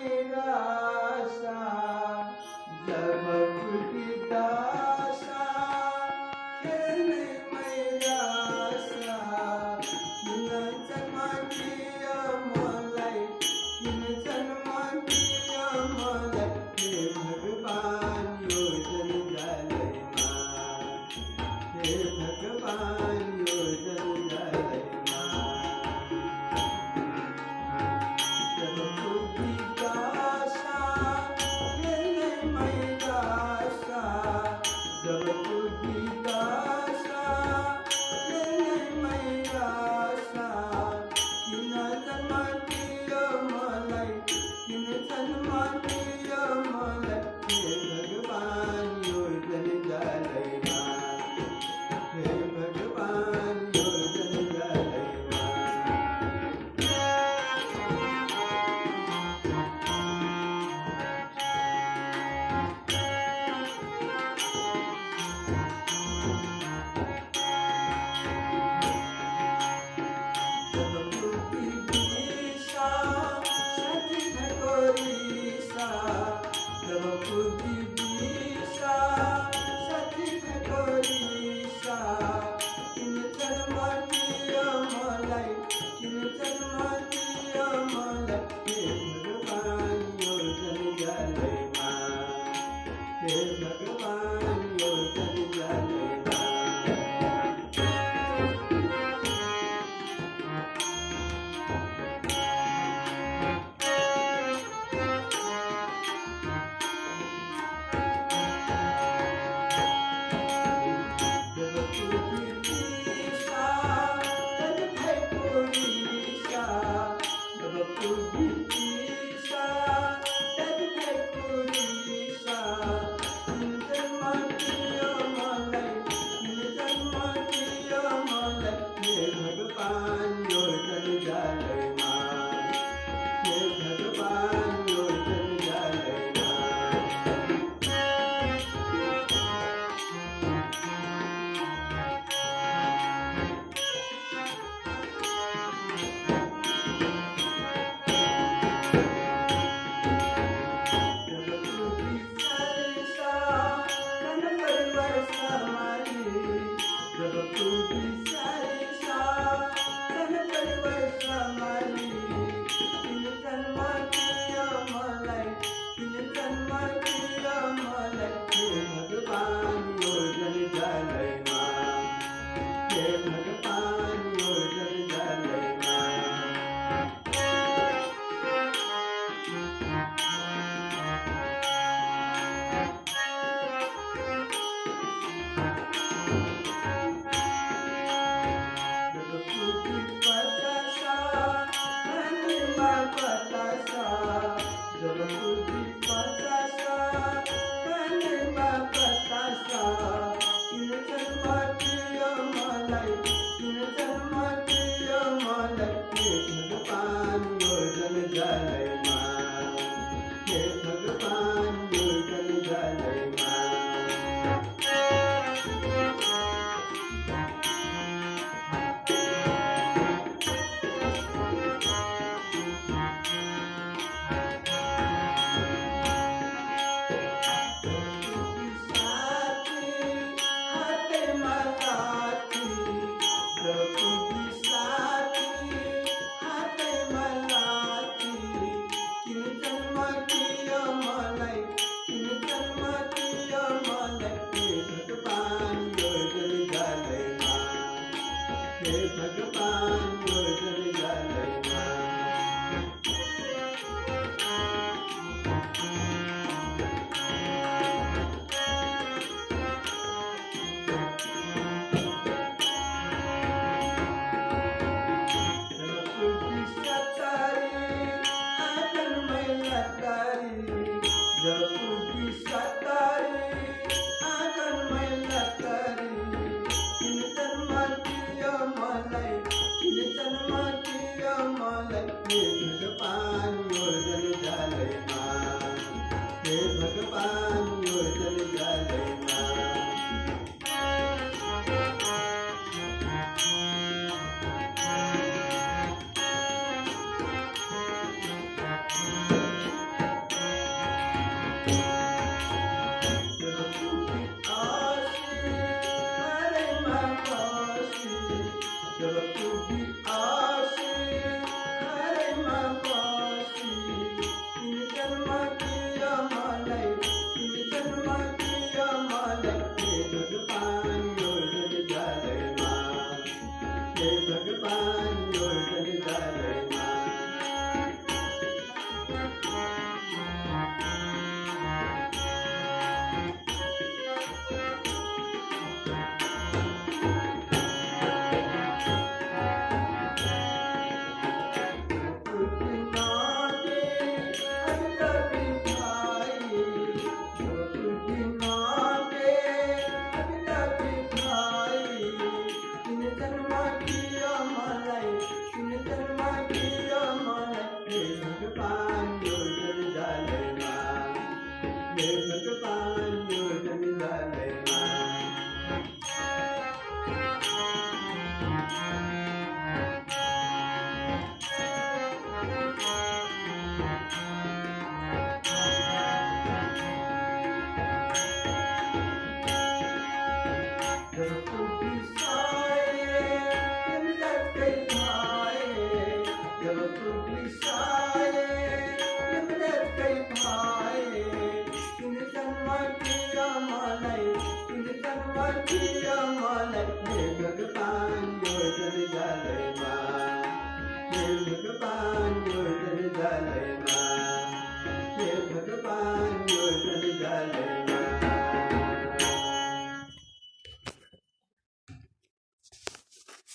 मैरासा जब फुटितासा खेळणे मैरासा किन जन्मांची अमलाई किन जन्मांची अमलाई हे भगवान योजन झालंय मा हे भगवान योजन झालंय मा जब फुटितासा खेळणे मैरासा जब फुटितासा खेळणे मैरासा किन जन्मांची अमलाई किन जन्मांची अमलाई हे भगवान योजन झालंय मा हे भगवान योजन झालंय मा जब फुटिदिसा सखी ठकोरीसा जब फुटिदिसा सखी ठकोरीसा किन जन्माची अमलाई किन जन्माची अमलाई हे भगवान योजन झालंय मा हे भगवान योजन झालंय मा जब फुटिदिसा तन ठकोरीसा जब फुटिदिसा तन ठकोरीसा किन जन्माची अमलाई किन जन्माची अमलाई हे भगवान योजन झालंय मा हे भगवान योजन झालंय मा जब फुटिसारेसा तन परिवार समाली जब फुटिसारेसा तन परिवार समाली किन जन्माची अमलाई किन जन्माची अमलाई हे भगवान योजन झालंय मा हे भगवान योजन झालंय मा जब फुटिपतासा महिमा पतासा जब फुटिपतासा महिमा पतासा किन जन्माची अमलाई किन जन्माची अमलाई हे भगवान योजन झालंय मा हे भगवान योजन झालंय मा झालंय मान हे भगवान योजन झालंय